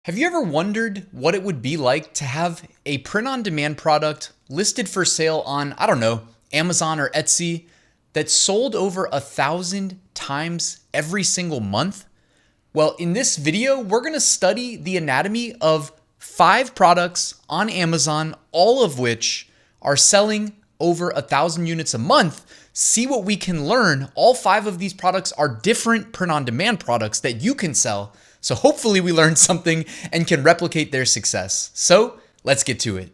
Have you ever wondered what it would be like to have a print-on-demand product listed for sale on, I don't know, Amazon or Etsy that sold over 1,000 times every single month? Well, in this video, we're going to study the anatomy of 5 products on Amazon, all of which are selling over 1,000 units a month. See what we can learn. All 5 of these products are different print-on-demand products that you can sell. So hopefully we learned something and can replicate their success. So let's get to it.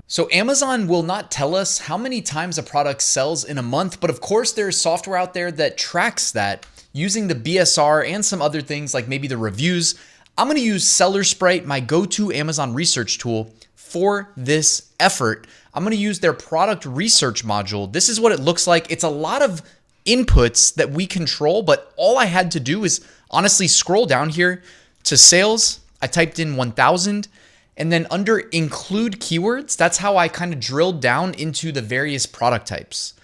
So Amazon will not tell us how many times a product sells in a month, but of course there's software out there that tracks that using the BSR and some other things like maybe the reviews. I'm going to use Seller Sprite, my go-to Amazon research tool, for this effort. I'm going to use their product research module. This is what it looks like. It's a lot of inputs that we control, but all I had to do is honestly scroll down here to sales. I typed in 1,000 and then under include keywords, that's how I kind of drilled down into the various product types.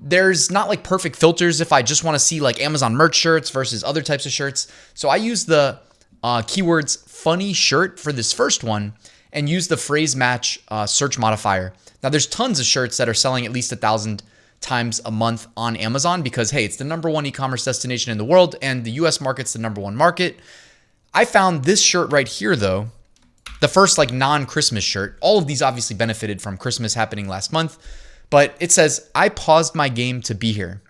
There's not like perfect filters if I just want to see like Amazon merch shirts versus other types of shirts. So I use the keywords funny shirt for this first one and use the phrase match search modifier. Now there's tons of shirts that are selling at least 1,000 times a month on Amazon because, hey, it's the #1 e-commerce destination in the world and the US market's the #1 market. I found this shirt right here though, the first like non-Christmas shirt. All of these obviously benefited from Christmas happening last month, but it says, I paused my game to be here.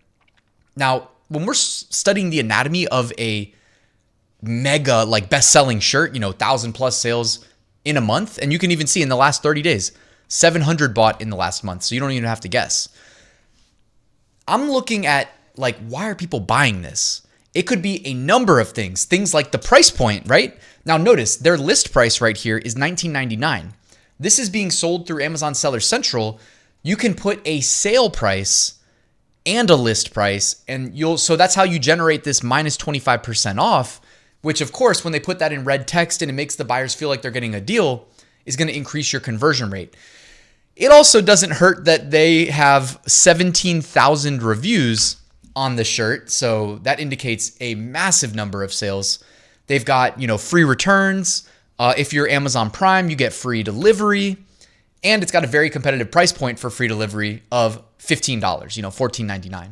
Now, when we're studying the anatomy of a mega like best-selling shirt, 1,000 plus sales in a month, and you can even see in the last 30 days, 700 bought in the last month. So you don't even have to guess. I'm looking at like, why are people buying this? It could be a number of things like the price point, right? Now notice their list price right here is $19.99. This is being sold through Amazon Seller Central. You can put a sale price and a list price so that's how you generate this minus 25% off, which of course, when they put that in red text and it makes the buyers feel like they're getting a deal, is going to increase your conversion rate. It also doesn't hurt that they have 17,000 reviews on the shirt. So that indicates a massive number of sales. They've got, free returns. If you're Amazon Prime, you get free delivery. And it's got a very competitive price point for free delivery of $15, $14.99.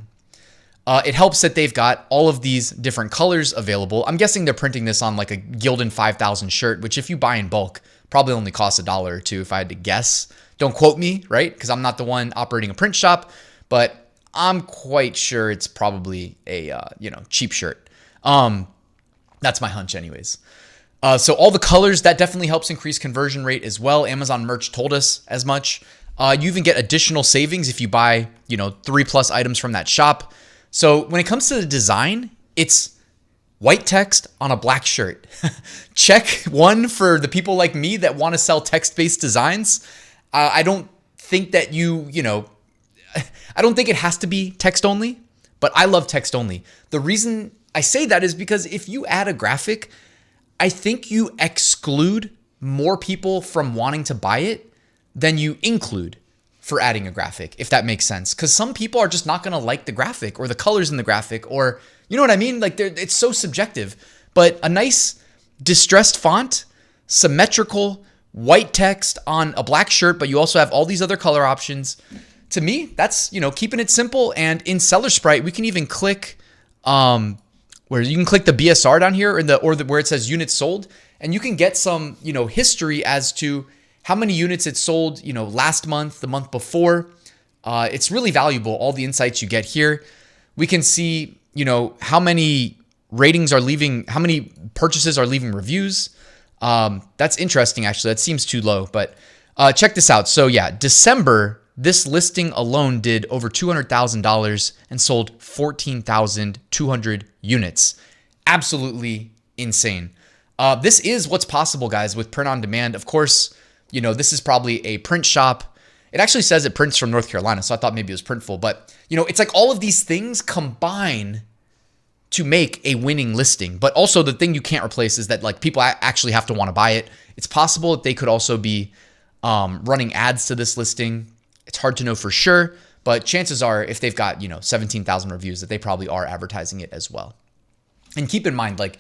It helps that they've got all of these different colors available. I'm guessing they're printing this on like a Gildan 5000 shirt, which if you buy in bulk, probably only costs $1 or $2 if I had to guess. Don't quote me, right? Because I'm not the one operating a print shop, but I'm quite sure it's probably a cheap shirt. That's my hunch anyways. So all the colors, that definitely helps increase conversion rate as well. Amazon merch told us as much. You even get additional savings if you buy, 3+ items from that shop. So when it comes to the design, it's white text on a black shirt. Check 1 for the people like me that want to sell text-based designs. I don't think that I don't think it has to be text only, but I love text only. The reason I say that is because if you add a graphic, I think you exclude more people from wanting to buy it than you include for adding a graphic, if that makes sense. Because some people are just not going to like the graphic or the colors in the graphic, or you know what I mean? Like it's so subjective. But a nice distressed font, symmetrical, white text on a black shirt, but you also have all these other color options. To me, that's, keeping it simple. And in Seller Sprite, we can even click where you can click the BSR down here or where it says units sold, and you can get some, history as to how many units it sold, last month, the month before. It's really valuable, all the insights you get here. We can see, how many ratings are leaving, how many purchases are leaving reviews. That's interesting, actually. That seems too low, but check this out. So yeah, December, this listing alone did over $200,000 and sold 14,200 units. Absolutely insane. This is what's possible, guys, with print on demand. Of course, this is probably a print shop. It actually says it prints from North Carolina, so I thought maybe it was Printful. But, it's like all of these things combine to make a winning listing. But also the thing you can't replace is that like people actually have to want to buy it. It's possible that they could also be running ads to this listing. It's hard to know for sure, but chances are if they've got, 17,000 reviews that they probably are advertising it as well. And keep in mind, like,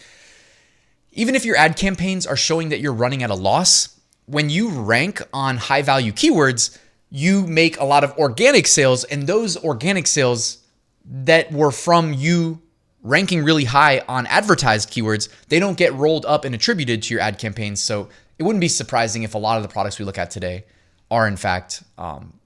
even if your ad campaigns are showing that you're running at a loss, when you rank on high value keywords, you make a lot of organic sales, and those organic sales that were from you ranking really high on advertised keywords, they don't get rolled up and attributed to your ad campaigns. So it wouldn't be surprising if a lot of the products we look at today are in fact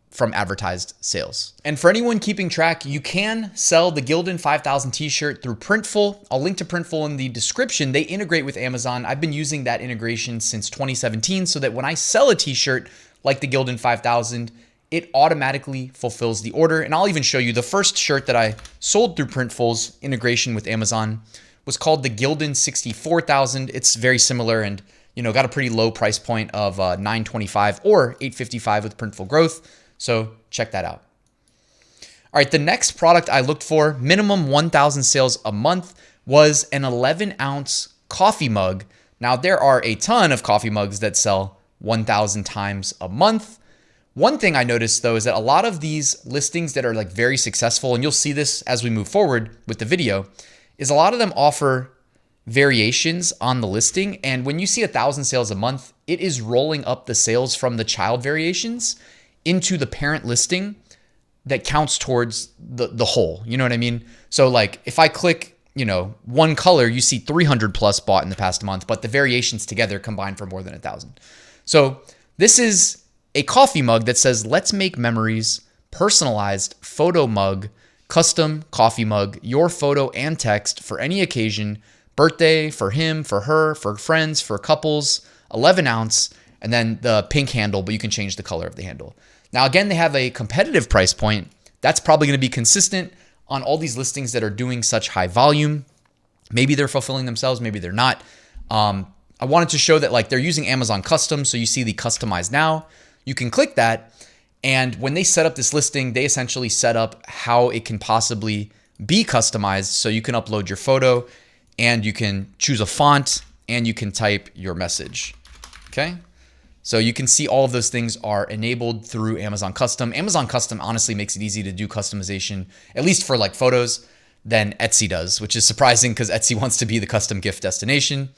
from advertised sales. And for anyone keeping track, you can sell the Gildan 5000 t-shirt through Printful. I'll link to Printful in the description. They integrate with Amazon. I've been using that integration since 2017 so that when I sell a t-shirt like the Gildan 5000, it automatically fulfills the order. And I'll even show you the first shirt that I sold through Printful's integration with Amazon was called the Gildan 64000. It's very similar and got a pretty low price point of $925 or $855 with Printful growth. So check that out. All right, the next product I looked for, minimum 1,000 sales a month, was an 11-ounce coffee mug. Now, there are a ton of coffee mugs that sell 1,000 times a month. One thing I noticed, though, is that a lot of these listings that are like very successful, and you'll see this as we move forward with the video, is a lot of them offer variations on the listing. And when you see 1,000 sales a month, it is rolling up the sales from the child variations into the parent listing that counts towards the whole. You know what I mean? So like if I click, one color, you see 300 plus bought in the past month, but the variations together combine for more than 1,000. So this is a coffee mug that says, let's make memories, personalized photo mug, custom coffee mug, your photo and text for any occasion, birthday, for him, for her, for friends, for couples, 11 ounce, and then the pink handle, but you can change the color of the handle. Now, again, they have a competitive price point. That's probably going to be consistent on all these listings that are doing such high volume. Maybe they're fulfilling themselves, maybe they're not. I wanted to show that like they're using Amazon Custom. So you see the customize now. You can click that. And when they set up this listing, they essentially set up how it can possibly be customized. So you can upload your photo and you can choose a font and you can type your message. Okay. So you can see all of those things are enabled through Amazon Custom. Amazon Custom honestly makes it easy to do customization, at least for like photos, than Etsy does, which is surprising because Etsy wants to be the custom gift destination.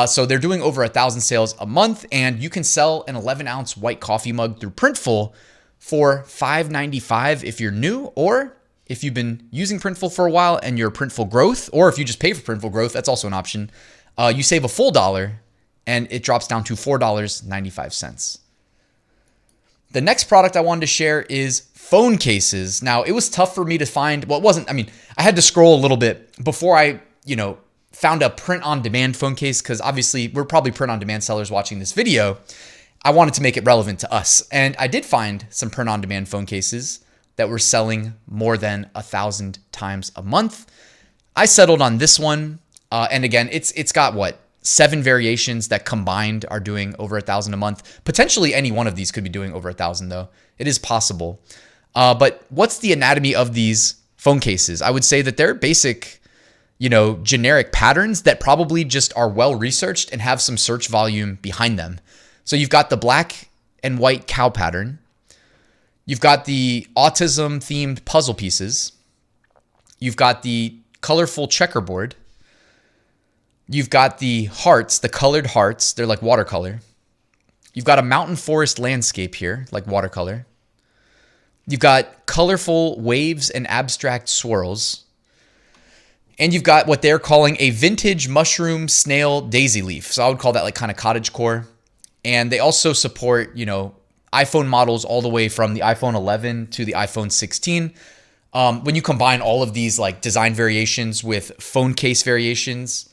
So they're doing over 1,000 sales a month, and you can sell an 11-ounce white coffee mug through Printful for $5.95 if you're new, or if you've been using Printful for a while and you're Printful growth, or if you just pay for Printful growth, that's also an option. You save a full $1 and it drops down to $4.95. The next product I wanted to share is phone cases. Now, it was tough for me to find, well, it wasn't, I had to scroll a little bit before I, found a print-on-demand phone case, because obviously we're probably print-on-demand sellers watching this video. I wanted to make it relevant to us. And I did find some print-on-demand phone cases that were selling more than 1,000 times a month. I settled on this one. And again, it's got 7 variations that combined are doing over 1,000 a month. Potentially any one of these could be doing over 1,000 though. It is possible. But what's the anatomy of these phone cases? I would say that they're basic, generic patterns that probably just are well researched and have some search volume behind them. So you've got the black and white cow pattern. You've got the autism themed puzzle pieces. You've got the colorful checkerboard. You've got the hearts, the colored hearts. They're like watercolor. You've got a mountain forest landscape here, like watercolor. You've got colorful waves and abstract swirls. And you've got what they're calling a vintage mushroom snail daisy leaf. So I would call that like kind of cottagecore. And they also support, iPhone models all the way from the iPhone 11 to the iPhone 16. When you combine all of these like design variations with phone case variations,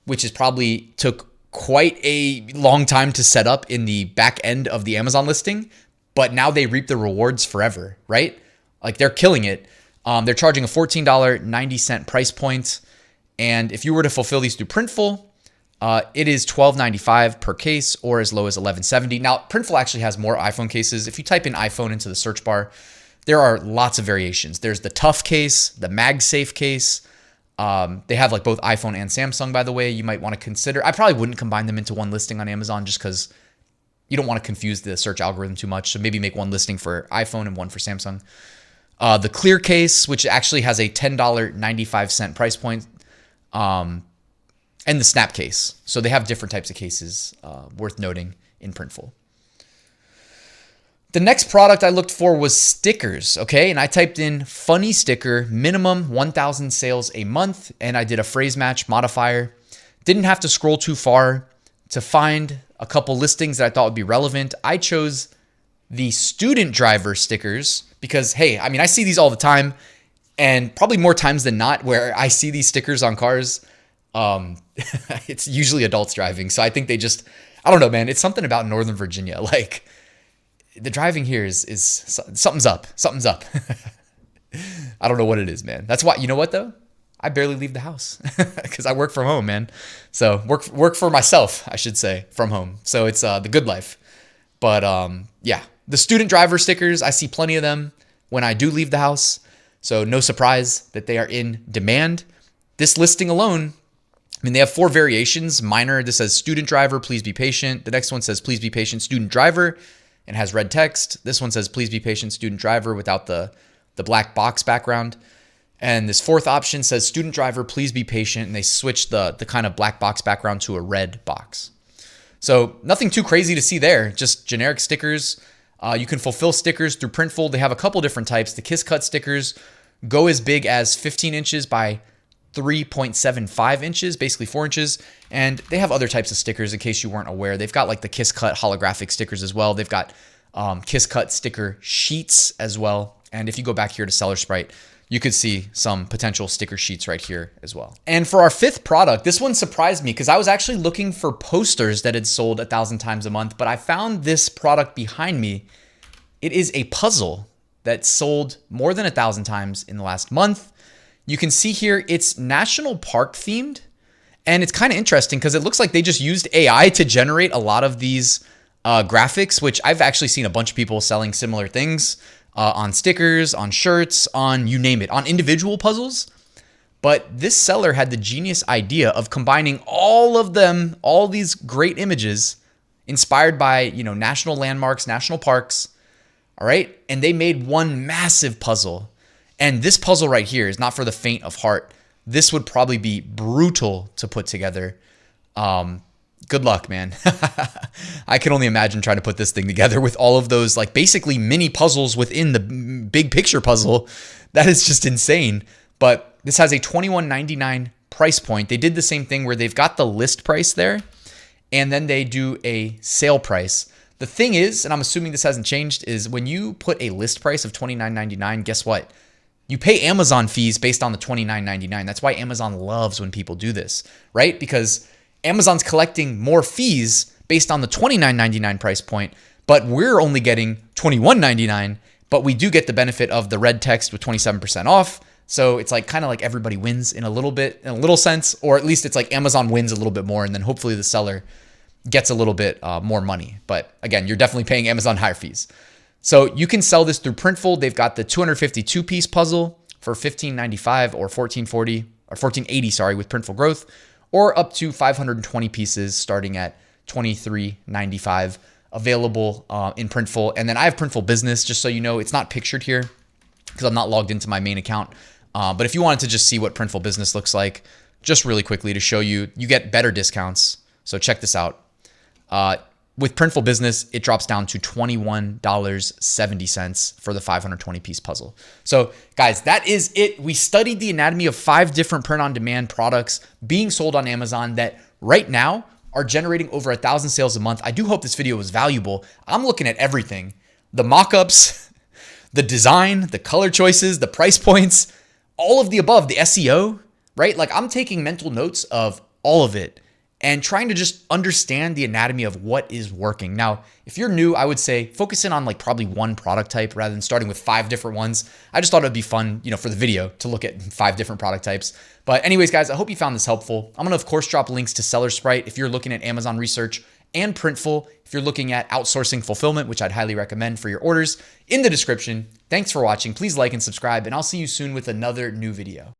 which is probably took quite a long time to set up in the back end of the Amazon listing, but now they reap the rewards forever, right? Like they're killing it. They're charging a $14.90 price point. And if you were to fulfill these through Printful, it is $12.95 per case or as low as $11.70. Now, Printful actually has more iPhone cases. If you type in iPhone into the search bar, there are lots of variations. There's the Tough case, the MagSafe case. They have like both iPhone and Samsung, by the way. You might want to consider. I probably wouldn't combine them into one listing on Amazon just because you don't want to confuse the search algorithm too much. So maybe make one listing for iPhone and one for Samsung. The Clear case, which actually has a $10.95 price point. and the snap case. So they have different types of cases worth noting in Printful. The next product I looked for was stickers, okay? And I typed in funny sticker, minimum 1,000 sales a month, and I did a phrase match modifier. Didn't have to scroll too far to find a couple listings that I thought would be relevant. I chose the student driver stickers because, hey, I mean, I see these all the time, and probably more times than not where I see these stickers on cars, it's usually adults driving. So I think they just, I don't know, man, it's something about Northern Virginia. Like, the driving here is something's up. Something's up. I don't know what it is, man. That's why, you know what though? I barely leave the house because I work from home, man. So work for myself, I should say, from home. So it's the good life. But yeah, the student driver stickers, I see plenty of them when I do leave the house. So no surprise that they are in demand. This listing alone, I mean, they have 4 variations. Minor, this says student driver, please be patient. The next one says, please be patient, student driver, and has red text. This one says, please be patient, student driver, without the black box background. And this 4th option says, student driver, please be patient. And they switched the kind of black box background to a red box. So nothing too crazy to see there, just generic stickers. You can fulfill stickers through Printful. They have a couple different types. The Kiss Cut stickers go as big as 15 inches by 3.75 inches, basically 4 inches. And they have other types of stickers in case you weren't aware. They've got like the Kiss Cut holographic stickers as well. They've got Kiss Cut sticker sheets as well. And if you go back here to Seller Sprite, you could see some potential sticker sheets right here as well. And for our 5th product, this one surprised me because I was actually looking for posters that had sold 1,000 times a month, but I found this product behind me. It is a puzzle that sold more than 1,000 times in the last month. You can see here it's national park themed, and it's kind of interesting because it looks like they just used AI to generate a lot of these graphics, which I've actually seen a bunch of people selling similar things on stickers, on shirts, on you name it, on individual puzzles. But this seller had the genius idea of combining all of them, all these great images inspired by, you know, national landmarks, national parks. All right. And they made one massive puzzle. And this puzzle right here is not for the faint of heart. This would probably be brutal to put together. Good luck, man. I can only imagine trying to put this thing together with all of those like basically mini puzzles within the big picture puzzle. That is just insane. But this has a $21.99 price point. They did the same thing where they've got the list price there, and then they do a sale price. The thing is, and I'm assuming this hasn't changed, is when you put a list price of $29.99, guess what? You pay Amazon fees based on the $29.99. That's why Amazon loves when people do this, right? Because Amazon's collecting more fees based on the $29.99 price point, but we're only getting $21.99, but we do get the benefit of the red text with 27% off. So it's like kind of like everybody wins in a little bit, in a little sense, or at least it's like Amazon wins a little bit more, and then hopefully the seller gets a little bit more money. But again, you're definitely paying Amazon higher fees. So you can sell this through Printful. They've got the 252 piece puzzle for $15.95 or $14.40 or $14.80, sorry, with Printful Growth, or up to 520 pieces starting at $23.95 available in Printful. And then I have Printful Business, just so you know, it's not pictured here because I'm not logged into my main account. But if you wanted to just see what Printful Business looks like, just really quickly to show you, you get better discounts. So check this out. With Printful Business, it drops down to $21.70 for the 520 piece puzzle. So guys, that is it. We studied the anatomy of 5 different print-on-demand products being sold on Amazon that right now are generating over 1,000 sales a month. I do hope this video was valuable. I'm looking at everything. The mock-ups, the design, the color choices, the price points, all of the above, the SEO, right? Like I'm taking mental notes of all of it and trying to just understand the anatomy of what is working. Now, if you're new, I would say focus in on like probably one product type rather than starting with 5 different ones. I just thought it'd be fun, you know, for the video to look at 5 different product types. But anyways, guys, I hope you found this helpful. I'm gonna, of course, drop links to Seller Sprite if you're looking at Amazon research, and Printful if you're looking at outsourcing fulfillment, which I'd highly recommend for your orders, in the description. Thanks for watching. Please like and subscribe, and I'll see you soon with another new video.